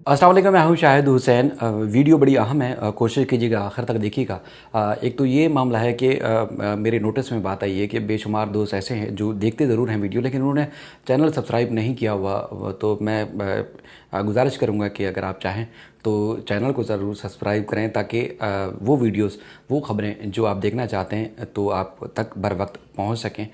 अस्सलाम वालेकुम, मैं हूं शाहिद हुसैन। वीडियो बड़ी अहम है, कोशिश कीजिएगा आखिर तक देखिएगा। एक तो ये मामला है कि मेरे नोटिस में बात आई है कि बेशुमार दोस्त ऐसे हैं जो देखते ज़रूर हैं वीडियो, लेकिन उन्होंने चैनल सब्सक्राइब नहीं किया हुआ। तो मैं गुजारिश करूंगा कि अगर आप चाहें तो चैनल को ज़रूर सब्सक्राइब करें, ताकि वो वीडियोस, वो ख़बरें जो आप देखना चाहते हैं तो आप तक बर वक्त पहुँच सकें।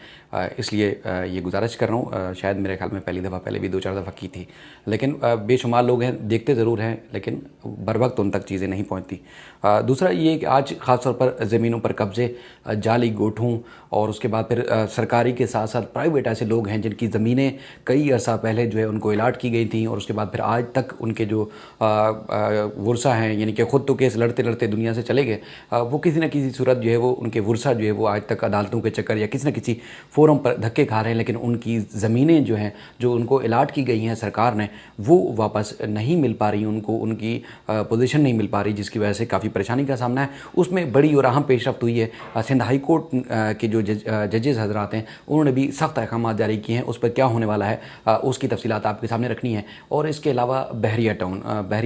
इसलिए ये गुजारिश कर रहा हूँ। शायद मेरे ख्याल में पहली दफ़ा, पहले भी 2-4 दफ़ा की थी, लेकिन बेशुमार लोग हैं, देखते ज़रूर हैं, लेकिन बर वक्त उन तक चीज़ें नहीं पहुँचती। दूसरा ये कि आज ख़ास तौर पर ज़मीनों पर कब्ज़े, जाली गोठों, और उसके बाद फिर सरकारी के साथ साथ प्राइवेट ऐसे लोग हैं जिनकी ज़मीनें कई अर्सा पहले जो है उनको अलाट की गई थी, और उसके बाद फिर आज तक उनके जो वर्सा हैं, यानी कि ख़ुद तो केस लड़ते लड़ते दुनिया से चले गए, वो किसी न किसी सूरत जो है वो उनके वर्सा जो है वो आज तक अदालतों के चक्कर या किसी न किसी फोरम पर धक्के खा रहे हैं। लेकिन उनकी ज़मीनें जो हैं, जो उनको अलाट की गई हैं सरकार ने, वो वापस नहीं मिल पा रही, उनको उनकी पोजीशन नहीं मिल पा रही, जिसकी वजह से काफ़ी परेशानी का सामना है। उसमें बड़ी और अहम पेशरफ्त हुई है। सिंध हाई कोर्ट के जो जजेस हजरात हैं, उन्होंने भी सख्त अहकाम जारी किए हैं। उस पर क्या होने वाला है उसकी तफसीलात आपके सामने रखनी है। और इसके अलावा बहरिया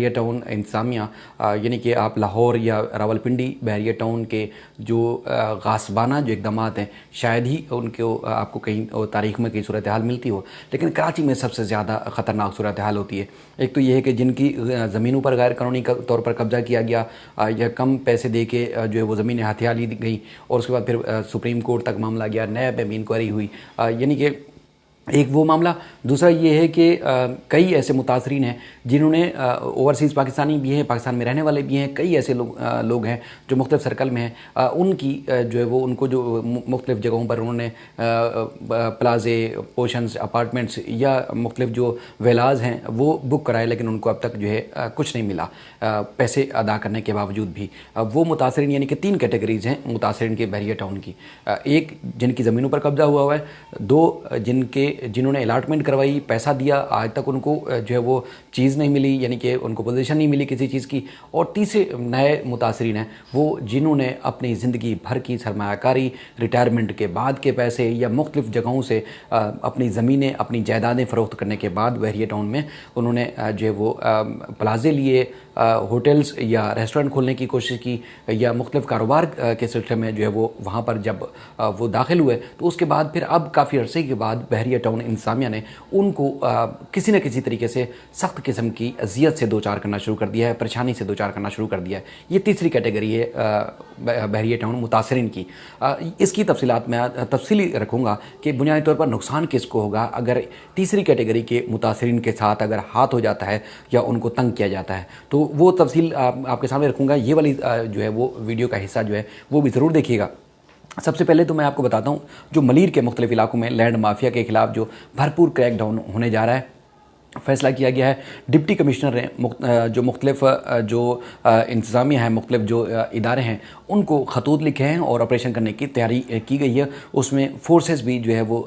टाउन इंतज़ामिया, यानी कि आप लाहौर या रावलपिंडी बहरिया टाउन के जो गासबाना जो इकदाम हैं, शायद ही उनको आपको कहीं तारीख़ में कहीं सूरत हाल मिलती हो, लेकिन कराची में सबसे ज़्यादा ख़तरनाक सूरत हाल होती है। एक तो ये है कि जिनकी ज़मीनों पर गैर कानूनी तौर पर कब्ज़ा किया गया या कम पैसे दे के जो है वो ज़मीनें हथिया ली गई, और उसके बाद फिर सुप्रीम कोर्ट तक मामला गया, नैब में इंक्वायरी हुई, यानी कि एक वो मामला। दूसरा ये है कि कई ऐसे मुतासरीन हैं जिन्होंने ओवरसीज़ पाकिस्तानी भी हैं, पाकिस्तान में रहने वाले भी हैं, कई ऐसे लोग हैं जो मुख्तलिफ सर्कल में हैं। उनकी जो है वो उनको जो मुख्तलिफ जगहों पर उन्होंने प्लाजे, पोशंस, अपार्टमेंट्स या मुख्तलिफ जो वेलाज हैं वो बुक कराए, लेकिन उनको अब तक जो है कुछ नहीं मिला पैसे अदा करने के बावजूद भी। वो मुतासरीन, यानी कि 3 कैटेगरीज़ हैं मुतासरीन के बहरिया टाउन की। एक जिनकी ज़मीनों पर कब्ज़ा हुआ है, 2 जिन्होंने अलाटमेंट करवाई, पैसा दिया, आज तक उनको जो है वो चीज़ नहीं मिली, यानी कि उनको पोजीशन नहीं मिली किसी चीज़ की, और तीसरे नए मुतासरीन हैं वो जिन्होंने अपनी ज़िंदगी भर की सरमायाकारी, रिटायरमेंट के बाद के पैसे या मुख्तलिफ जगहों से अपनी ज़मीनें, अपनी जायदादें फ़रोख्त करने के बाद बहरिया टाउन में उन्होंने जो है वो प्लाजे लिए, होटल्स या रेस्टोरेंट खोलने की कोशिश की, या मुख्तलिफ कारोबार के सिलसिले में जो है वो वहाँ पर जब वो दाखिल हुए, तो उसके बाद फिर अब काफ़ी अरसे के बाद बहरिया टाउन इंतज़ामिया ने उनको किसी न किसी तरीके से सख्त किस्म की अजियत से दो चार करना शुरू कर दिया है, परेशानी से दो चार करना शुरू कर दिया है। ये तीसरी कैटेगरी है बहरिया टाउन मुतासरीन की। इसकी तफसीलात मैं तफसीली रखूँगा कि बुनियादी तौर पर नुकसान किसको होगा अगर तीसरी कैटेगरी के मुतासरीन के साथ अगर हाथ हो जाता है या उनको तंग किया जाता है, तो वो तफसील आपके सामने रखूँगा। ये वाली जो है वो वीडियो का हिस्सा जो है वो भी ज़रूर देखिएगा। सबसे पहले तो मैं आपको बताता हूँ, जो मलीर के मुख्तलिफ इलाकों में लैंड माफिया के खिलाफ जो भरपूर क्रैकडाउन होने जा रहा है, फैसला किया गया है। डिप्टी कमिश्नर ने जो मुख्तलिफ जो इंतज़ामिया हैं, मुख्तलिफ जो इदारे हैं, उनको ख़तूत लिखे हैं और ऑपरेशन करने की तैयारी की गई है। उसमें फोर्सेस भी जो है वो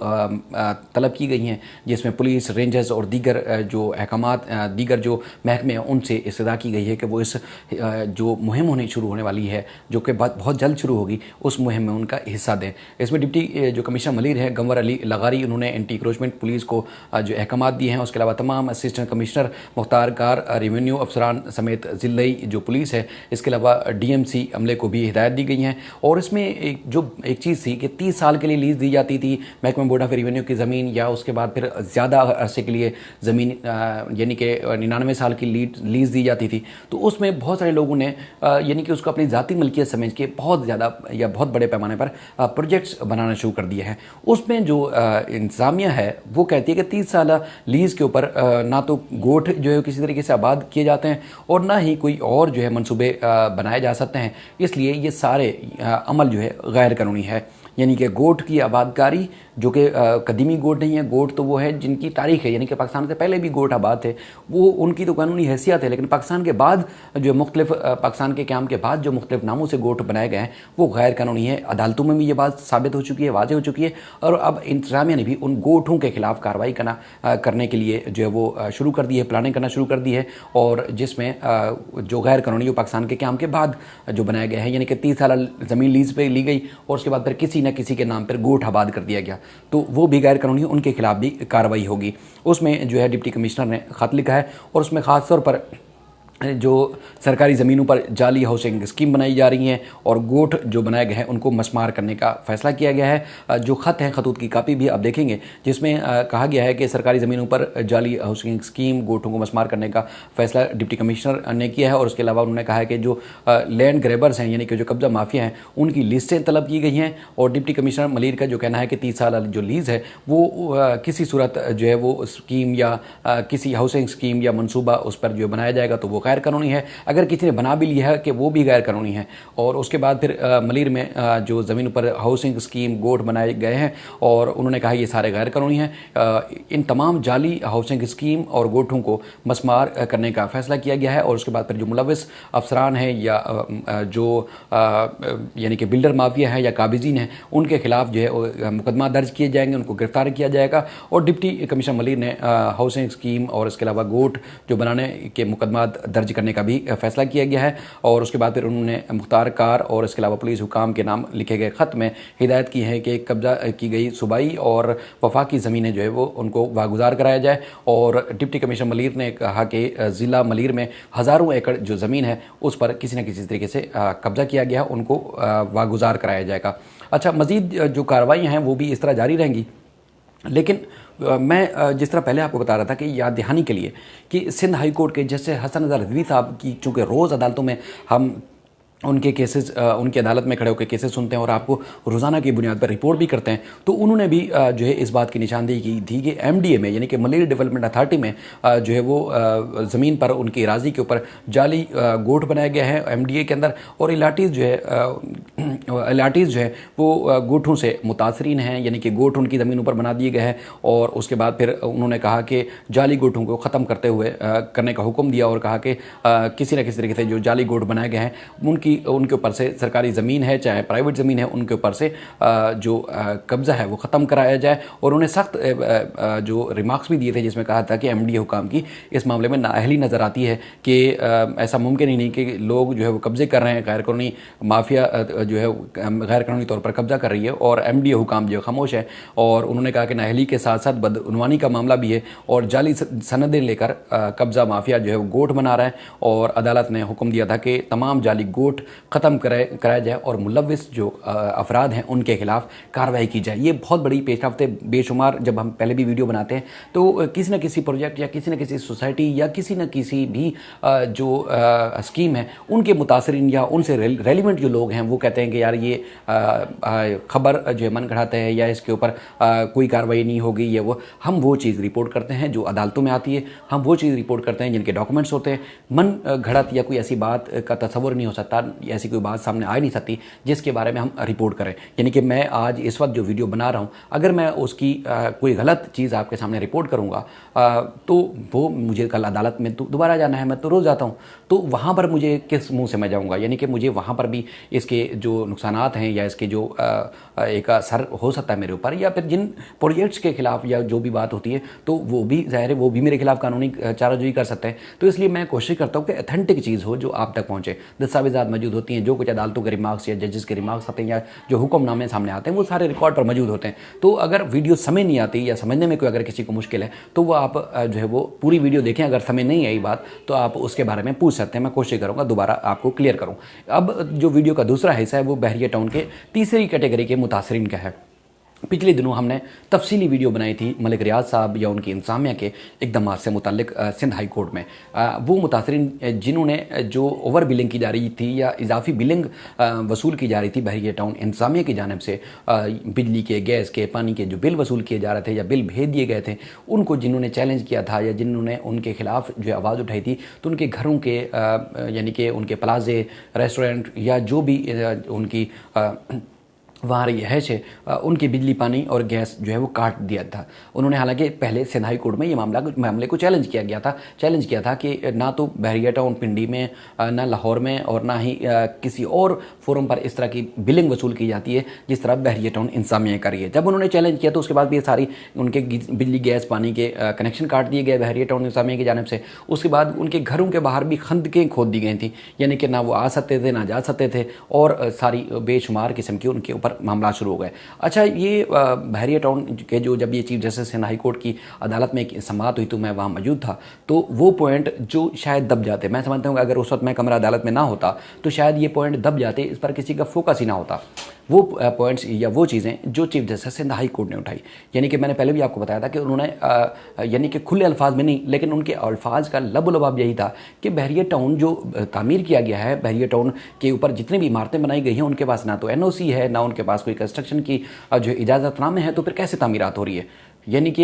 तलब की गई हैं, जिसमें पुलिस, रेंजर्स और दीगर जो अहकामात, दीगर जो महकमे हैं, उनसे इस्तदा की गई है कि वो इस जो मुहिम होने शुरू होने वाली है, जो कि बहुत जल्द शुरू होगी, उस मुहिम में उनका हिस्सा दें। इसमें डिप्टी जो कमिश्नर मलीर है गंवर अली लगारी, उन्होंने एंटी इंक्रोचमेंट पुलिस को जो अहकामात दिए हैं। उसके अलावा तमाम असिस्टेंट कमिश्नर, मुख्तार कार, रेवेन्यू अफसरान समेत ज़िले जो पुलिस है, इसके अलावा डीएमसी अमले को भी हिदायत दी गई हैं। और इसमें एक चीज़ थी कि 30 साल के लिए लीज़ दी जाती थी महकमा बोर्ड ऑफ रेवेन्यू की ज़मीन, या उसके बाद फिर ज़्यादा अरसे के लिए ज़मीन यानी कि 99 साल की लीज़ दी जाती थी। तो उसमें बहुत सारे लोगों ने यानी कि उसको अपनी ज़ाती मलकियत समझ के बहुत ज़्यादा या बहुत बड़े पैमाने पर प्रोजेक्ट्स बनाना शुरू कर दिए हैं। उसमें जो इंतज़ामिया है वो कहती है कि 30 साल लीज़ के ऊपर ना तो गोठ जो है किसी तरीके से आबाद किए जाते हैं और ना ही कोई और जो है मंसूबे बनाए जा सकते हैं, इसलिए ये सारे अमल जो है गैर कानूनी है। यानी कि गोट की आबादकारी, जो कि कदीमी गोट नहीं है, गोट तो वो है जिनकी तारीख है, यानी कि पाकिस्तान से पहले भी गोट आबाद थे, वो उनकी तो कानूनी हैसियत है, लेकिन पाकिस्तान के बाद जो मुख्तलिफ पाकिस्तान के क़याम के बाद जो मुख्तलिफ नामों से गोट बनाए गए हैं वो गैर कानूनी है। अदालतों में भी ये बात साबित हो चुकी है, वाज़ेह हो चुकी है, और अब इंतज़ामिया ने भी उन गोठों के खिलाफ कार्रवाई करने के लिए जो है वो शुरू कर दी है, प्लानिंग करना शुरू कर दी है। और जिसमें जो गैर कानूनी पाकिस्तान के क़याम के बाद जो बनाए गए हैं, यानी कि 30 साल ज़मीन लीज़ पे ली गई और उसके बाद फिर किसी न किसी के नाम पर गोठ आबाद कर दिया गया, तो वो भी गैर कानूनी, उनके खिलाफ भी कार्रवाई होगी। उसमें जो है डिप्टी कमिश्नर ने ख़त लिखा है और उसमें ख़ास तौर पर जो सरकारी ज़मीनों पर जाली हाउसिंग स्कीम बनाई जा रही हैं और गोठ जो बनाए गए हैं उनको मस्मार करने का फैसला किया गया है। जो ख़त है, खतूत की कापी भी आप देखेंगे, जिसमें कहा गया है कि सरकारी ज़मीनों पर जाली हाउसिंग स्कीम गोठों को मस्मार करने का फैसला डिप्टी कमिश्नर ने किया है। और उसके अलावा उन्होंने कहा है कि जो लैंड ग्रेबर्स हैं, यानी कि जो कब्जा माफिया हैं, उनकी लिस्टें तलब की गई हैं। और डिप्टी कमिश्नर मलिर का जो कहना है कि 30 साल जो लीज़ है वो किसी सूरत जो है वो स्कीम या किसी हाउसिंग स्कीम या मनसूबा उस पर जो बनाया जाएगा तो वो गैर कानूनी है। अगर किसी ने बना भी लिया है कि वो भी गैर कानूनी है। और उसके बाद फिर मलिर में जो ज़मीन पर हाउसिंग स्कीम गोठ बनाए गए हैं और उन्होंने कहा ये सारे गैर कानूनी हैं। इन तमाम जाली हाउसिंग स्कीम और गोठों को मस्मार करने का फैसला किया गया है। और उसके बाद फिर जो मुलविस अफसरान हैं या जो यानी कि बिल्डर माफिया है या काबिजीन हैं, उनके खिलाफ जो है मुकदमा दर्ज किए जाएंगे, उनको गिरफ्तार किया जाएगा। और डिप्टी कमिश्नर मलिर ने हाउसिंग स्कीम और इसके अलावा गोठ जो बनाने के मुकदमा दर्ज करने का भी फैसला किया गया है। और उसके बाद फिर उन्होंने मुख्तार कार और इसके अलावा पुलिस हुकाम के नाम लिखे गए ख़त में हिदायत की है कि कब्जा की गई सूबाई और वफाकी ज़मीनें जो है वो उनको वागुजार कराया जाए। और डिप्टी कमिश्नर मलिर ने कहा कि ज़िला मलिर में हज़ारों एकड़ जो ज़मीन है उस पर किसी न किसी तरीके से कब्जा किया गया, उनको वागुजार कराया जाएगा। अच्छा, मज़ीद जो कार्रवाइयाँ हैं वो भी इस तरह जारी रहेंगी। लेकिन मैं जिस तरह पहले आपको बता रहा था कि याद दहानी के लिए कि सिंध हाई कोर्ट के जैसे हसन रज़ा रिज़वी साहब की चूँकि रोज़ अदालतों में हम उनके केसेस उनकी अदालत में खड़े होकर केसेस सुनते हैं और आपको रोज़ाना की बुनियाद पर रिपोर्ट भी करते हैं, तो उन्होंने भी जो है इस बात की निशानदेही की थी कि MDA में यानी कि मलिर डेवलपमेंट अथॉरिटी में जो है वो ज़मीन पर उनकी राजी के ऊपर जाली गोठ बनाया गया है MDA के अंदर। और इलाटीज़ जो है वो गोठों से मुतासरीन हैं, यानी कि गोठ उनकी ज़मीनों पर बना दिए गए हैं। और उसके बाद फिर उन्होंने कहा कि जाली गोठों को ख़त्म करने का हुक्म दिया और कहा कि किसी न किसी तरीके से जो जाली गोठ बनाए गए हैं उनके ऊपर से सरकारी ज़मीन है चाहे प्राइवेट ज़मीन है उनके ऊपर से जो कब्ज़ा है वो ख़त्म कराया जाए। और उन्हें सख्त जो रिमार्क्स भी दिए थे जिसमें कहा था कि MDA हुकाम की इस मामले में नाअहली नज़र आती है कि ऐसा मुमकिन ही नहीं कि लोग जो है वो कब्ज़े कर रहे हैं, गैर कानूनी माफिया जो है गैर कानूनी तौर पर कब्ज़ा कर रही है और MDA हुकाम जो खामोश है। और उन्होंने कहा कि नाअहली के साथ साथ बदउनवानी का मामला भी है और जाली सनदें लेकर कब्ज़ा माफिया जो है वो गोठ बना रहा है। और अदालत ने हुक्म दिया था कि तमाम जाली गोठ ख़त्म कराया जाए और मुलविस जो अफराद हैं उनके खिलाफ कार्रवाई की जाए। ये बहुत बड़ी पेशरफ्त है। बेशुमार जब हम पहले भी वीडियो बनाते हैं तो किसी न किसी प्रोजेक्ट या किसी न किसी सोसाइटी या किसी न किसी भी जो स्कीम है उनके मुतासरीन या उनसे रेलिवेंट जो लोग हैं वो कहते हैं कि यार ये खबर जो है मन गढ़ाते हैं या इसके ऊपर कोई कार्रवाई नहीं होगी, ये हम वो चीज़ रिपोर्ट करते हैं जो अदालतों में आती है, हम वो चीज़ रिपोर्ट करते हैं जिनके डॉक्यूमेंट्स होते हैं। मन घड़त या कोई ऐसी बात का तस्वर नहीं हो सकता, ऐसी कोई बात सामने आ नहीं सकती जिसके बारे में हम रिपोर्ट करें। यानी कि मैं आज इस वक्त जो वीडियो बना रहा हूँ, अगर मैं उसकी कोई गलत चीज़ आपके सामने रिपोर्ट करूँगा तो वो मुझे कल अदालत में दोबारा जाना है, मैं तो रोज़ जाता हूँ, तो वहाँ पर मुझे किस मुँह से मैं जाऊँगा। यानी कि मुझे वहाँ पर भी इसके जो नुकसानात हैं या इसके जो एक असर हो सकता है मेरे ऊपर, या फिर जिन प्रोजेक्ट्स के खिलाफ या जो भी बात होती है तो वो भी ज़ाहिर है वो भी मेरे खिलाफ कानूनी चाराजोई कर सकते हैं। तो इसलिए मैं कोशिश करता हूँ कि अथेंटिक चीज़ हो जो आप तक पहुँचे। दस्तावेज़ात मौजूद होती हैं, जो कुछ अदालतों के रिमार्क्स या जजेस के रिमार्क्स आते हैं या जो हुक्मनामे सामने आते हैं वो सारे रिकॉर्ड पर मौजूद होते हैं। तो अगर वीडियो समझ नहीं आती या समझने में कोई अगर किसी को मुश्किल है तो वो आप जो है वो पूरी वीडियो देखें। अगर समझ नहीं आई बात तो आप उसके बारे में पूछ सकते हैं, मैं कोशिश करूँगा दोबारा आपको क्लियर करूँ। अब जो वीडियो का दूसरा हिस्सा है वो बहरिया टाउन के तीसरी कैटेगरी के मुतासरीन का है। पिछले दिनों हमने तफसीली वीडियो बनाई थी मलिक रियाज साहब या उनकी इंतजामिया के इकदामात से मुताल्लिक सिंध हाई कोर्ट में। वो मुतासरीन जिन्होंने जो ओवर बिलिंग की जा रही थी या इजाफी बिलिंग वसूल की जा रही थी बहरिया टाउन इंतजामिया की जानिब से, बिजली के, गैस के, पानी के जो बिल वसूल किए जा रहे थे या बिल भेज दिए गए थे, उनको जिन्होंने चैलेंज किया था या जिन्होंने उनके खिलाफ जो आवाज़ उठाई थी, तो उनके घरों के यानी कि उनके प्लाजे, रेस्टोरेंट या जो भी उनकी वहाँ रिहाइश है उनकी बिजली, पानी और गैस जो है वो काट दिया था उन्होंने। हालांकि पहले सिंध हाई कोर्ट में ये मामले को चैलेंज किया था कि ना तो बहरिया टाउन पिंडी में, ना लाहौर में और ना ही किसी और फोरम पर इस तरह की बिलिंग वसूल की जाती है जिस तरह बहरिया टाउन इंतजामिया कर रही है। जब उन्होंने चैलेंज किया तो उसके बाद भी ये सारी उनके बिजली, गैस, पानी के कनेक्शन काट दिए गए बहरिया टाउन इंतजामिया की जानिब से। उसके बाद उनके घरों के बाहर भी खंदकें खोद दी गई थी, यानी कि ना वो आ सकते थे ना जा सकते थे और सारी बेशुमार किस्म की उनके ऊपर पर मामला शुरू हो गए। अच्छा, ये बहरिया टाउन के जो जब ये chief justice Hind high court की अदालत में एक समाअत हुई तो मैं वहाँ मौजूद था, तो वो पॉइंट जो शायद दब जाते, मैं समझता हूँ कि अगर उस वक्त मैं कमरा अदालत में ना होता तो शायद ये पॉइंट दब जाते, इस पर किसी का फोकस ही ना होता। वो पॉइंट्स या वो चीज़ें जो chief justice Hind high court ने उठाई, यानी कि मैंने पहले भी आपको बताया था कि उन्होंने यानी कि खुले अल्फाज में नहीं, लेकिन उनके अल्फाज का लबोलबाब यही था कि बहरिया टाउन जो तामीर किया गया है, बहरिया टाउन के ऊपर जितनी भी इमारतें बनाई गई हैं उनके पास ना तो एनओसी है, ना उनके पास कोई कंस्ट्रक्शन की जो इजाज़तनामे है, तो फिर कैसे तामीरात हो रही है। यानी कि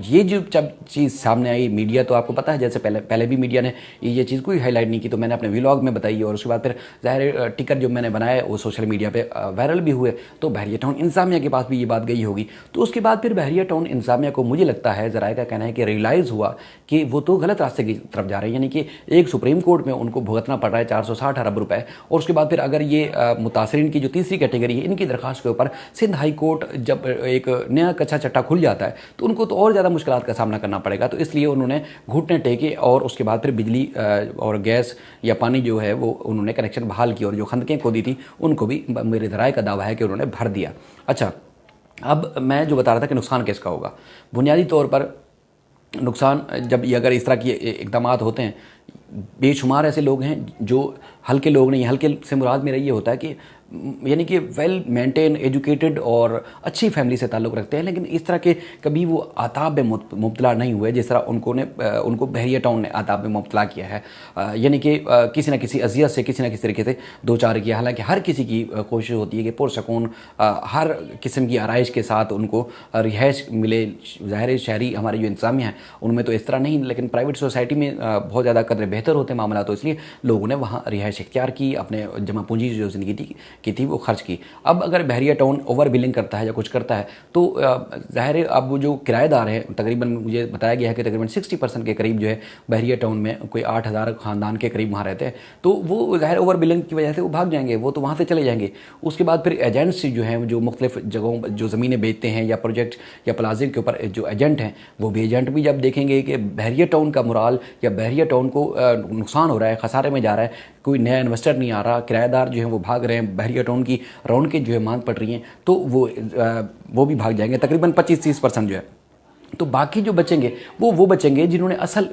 ये जो जब चीज़ सामने आई, मीडिया तो आपको पता है, जैसे पहले भी मीडिया ने ये चीज़ कोई हाईलाइट नहीं की, तो मैंने अपने व्लॉग में बताई और उसके बाद फिर ज़ाहिर टिकट जो मैंने बनाए वो सोशल मीडिया पे वायरल भी हुए, तो बहरिया टाउन इंतजामिया के पास भी ये बात गई होगी। तो उसके बाद फिर बहरिया टाउन इंतजामिया को मुझे लगता है, ज़राए का कहना है कि रियलाइज़ हुआ कि वो तो गलत रास्ते की तरफ जा रहे हैं, यानी कि एक सुप्रीम कोर्ट में उनको भुगतना पड़ रहा है 460 अरब रुपए, और उसके बाद फिर अगर ये मुतासरीन की जो तीसरी कैटेगरी है इनकी दरख्वास्त के ऊपर सिंध हाई कोर्ट जब एक नया कच्चा चट्टा खुल जाता है तो उनको तो और ज़्यादा मुश्किलात का सामना करना पड़ेगा। तो इसलिए उन्होंने घुटने टेके और उसके बाद फिर बिजली और गैस या पानी जो है वो उन्होंने कनेक्शन बहाल किया, और जो खंदकें खोदी थी उनको भी मेरे ज़राए का दावा है कि उन्होंने भर दिया। अच्छा, अब मैं जो बता रहा था कि नुकसान किसका होगा, बुनियादी तौर पर नुकसान जब ये अगर इस तरह की इकदाम होते हैं, बेशुमार ऐसे लोग हैं जो हल्के लोग नहीं, हल्के से मुराद मेरा ये होता है कि यानी कि वेल मेंटेन, एजुकेटेड और अच्छी फैमिली से ताल्लुक़ रखते हैं, लेकिन इस तरह के कभी वो आताब में मुब्तला नहीं हुए जिस तरह उनको बहरिया टाउन ने आताब में मुब्तला किया है। यानी कि किसी न किसी अजियत से, किसी न किसी तरीके से दो चार किया। हालांकि हर किसी की कोशिश होती है कि पुरसकून हर किस्म की आराइश के साथ उनको रिहाइश मिले। ज़ाहिर शहरी हमारी जो इंतज़ामिया है उनमें तो इस तरह नहीं, लेकिन प्राइवेट सोसाइटी में बहुत ज़्यादा कदर बेहतर होते हैं मामला, तो इसलिए लोगों ने वहाँ रिहाइश इख्तियार की, अपने जमा पूंजी जो ज़िंदगी की थी वो खर्च की। अब अगर बहरिया टाउन ओवर बिलिंग करता है या कुछ करता है तो ज़ाहिर है अब वो जो किराएदार हैं, तकरीबन मुझे बताया गया है कि तकरीबन 60% के करीब जो है बहरिया टाउन में कोई 8000 ख़ानदान के करीब वहाँ रहते हैं, तो वो ज़ाहिर ओवर बिलिंग की वजह से वो भाग जाएंगे, वो तो वहाँ से चले जाएंगे। उसके बाद फिर एजेंट्स जो हैं जो मुख्तलिफ जगहों जो ज़मीनें बेचते हैं या प्रोजेक्ट या प्लाजे के ऊपर जो एजेंट हैं, वो भी एजेंट भी जब देखेंगे कि बहरिया टाउन का मुराल या बहरिया टाउन को नुकसान हो रहा है, खसारे में जा रहा है, कोई नया इन्वेस्टर नहीं आ रहा, किराएदार जो हैं वो भाग रहे हैं, बहरिया टाउन की रौनकें जो है मांग पड़ रही हैं, तो वो भी भाग जाएंगे तकरीबन 25-30% जो है। तो बाकी जो बचेंगे वो बचेंगे जिन्होंने असल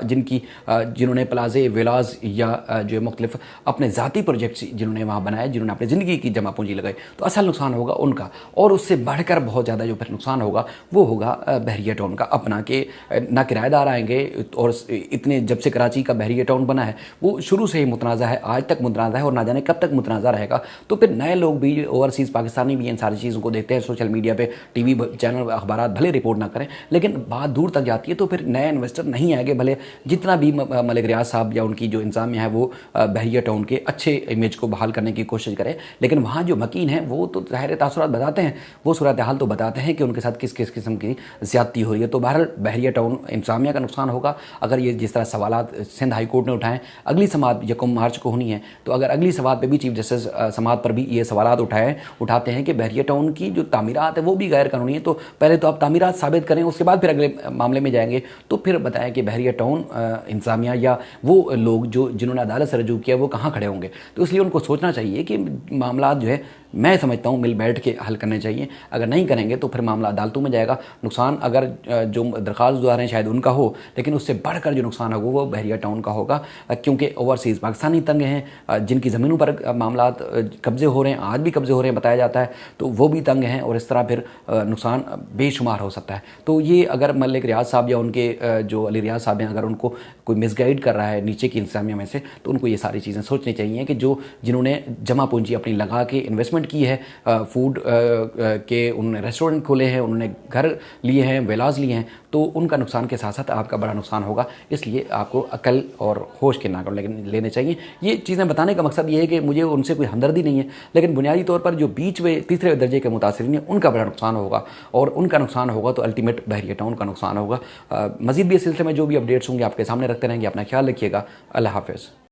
जिन्होंने प्लाजे, विलाज या जो मुख्तलिफ अपने ज़ाती प्रोजेक्ट्स जिन्होंने वहाँ बनाए, जिन्होंने अपनी ज़िंदगी की जमा पूंजी लगाई, तो असल नुकसान होगा उनका। और उससे बढ़कर बहुत ज़्यादा जो फिर नुकसान होगा वो होगा बहरिया टाउन का अपना, कि ना किराएदार आएंगे। और इतने जब से कराची का बहरिया टाउन बना है वो शुरू से ही मुतनाज़ा है, आज तक मुतनाज़ा है और ना जाने कब तक मुतनाज़ा रहेगा। तो फिर नए लोग भी, ओवरसीज़ पाकिस्तानी भी इन सारी चीज़ों को देखते हैं, सोशल मीडिया पर, TV चैनल, अखबार भले रिपोर्ट ना करें, लेकिन बात दूर तक जाती है। तो फिर नए इन्वेस्टर नहीं आएंगे, भले जितना भी मलिक रियाज साहब या उनकी जो इंतजामिया है वो बहरिया टाउन के अच्छे इमेज को बहाल करने की कोशिश करें, लेकिन वहाँ जो मकीन हैं वो तो ज़ाहिर तासुरात बताते हैं, वो सूरत हाल तो बताते हैं कि उनके साथ किस किस किस्म की ज़्यादती हो रही है। तो बहरहाल बहरिया टाउन इंतजामिया का नुकसान होगा अगर ये जिस तरह सवालात सिंध हाई कोर्ट ने उठाएं। अगली समाअत 1 मार्च को होनी है, तो अगर अगली समाअत पर भी चीफ जस्टिस समाअत पर भी ये सवालात उठाते हैं कि बहरिया टाउन की जो तामीरात है वो भी गैर कानूनी है, तो पहले तो आप तामीरात साबित करें, उसके बाद फिर अगले मामले में जाएंगे। तो फिर बताएं कि बहरिया टाउन इंतजामिया या वो लोग जिन्होंने अदालत से रजू किया वो कहाँ खड़े होंगे। तो इसलिए उनको सोचना चाहिए कि मामला जो है, मैं समझता हूँ, मिल बैठ के हल करने चाहिए। अगर नहीं करेंगे तो फिर मामला अदालतों में जाएगा। नुकसान अगर जो दरख्वास्त दे रहे हैं शायद उनका हो, लेकिन उससे बढ़कर जो नुकसान होगा वो बहरिया टाउन का होगा, क्योंकि ओवरसीज़ पाकिस्तानी तंग हैं, जिनकी ज़मीनों पर मामला कब्जे हो रहे हैं, आज भी कब्जे हो रहे हैं बताया जाता है, तो वो भी तंग हैं और इस तरह फिर नुकसान बेशुमार हो सकता है। तो ये अगर मलिक रियाज साहब या उनके जो अली रियाज साहब हैं, अगर उनको कोई मिसगाइड कर रहा है नीचे की इंतजामिया में से, तो उनको ये सारी चीज़ें सोचनी चाहिए कि जिन्होंने जमा पूंजी अपनी लगा के इन्वेस्टमेंट की है, फूड के उन्होंने रेस्टोरेंट खोले हैं, उन्होंने घर लिए हैं, विलाज लिए हैं, तो उनका नुकसान के साथ साथ आपका बड़ा नुकसान होगा। इसलिए आपको अकल और होश के नागुन लेने चाहिए। ये चीज़ें बताने का मकसद ये है कि मुझे उनसे कोई हमदर्दी नहीं है, लेकिन बुनियादी तौर पर जो बीच में तीसरे दर्जे के मुतासिरीन हैं उनका बड़ा नुकसान होगा, और उनका नुकसान होगा तो अल्टीमेट बहरिया टाउन का नुकसान होगा। मज़ीद भी इस सिलसिले में जो भी अपडेट्स होंगे आपके सामने रखते रहेंगे। अपना ख्याल रखिएगा। अल्लाह हाफ़िज़।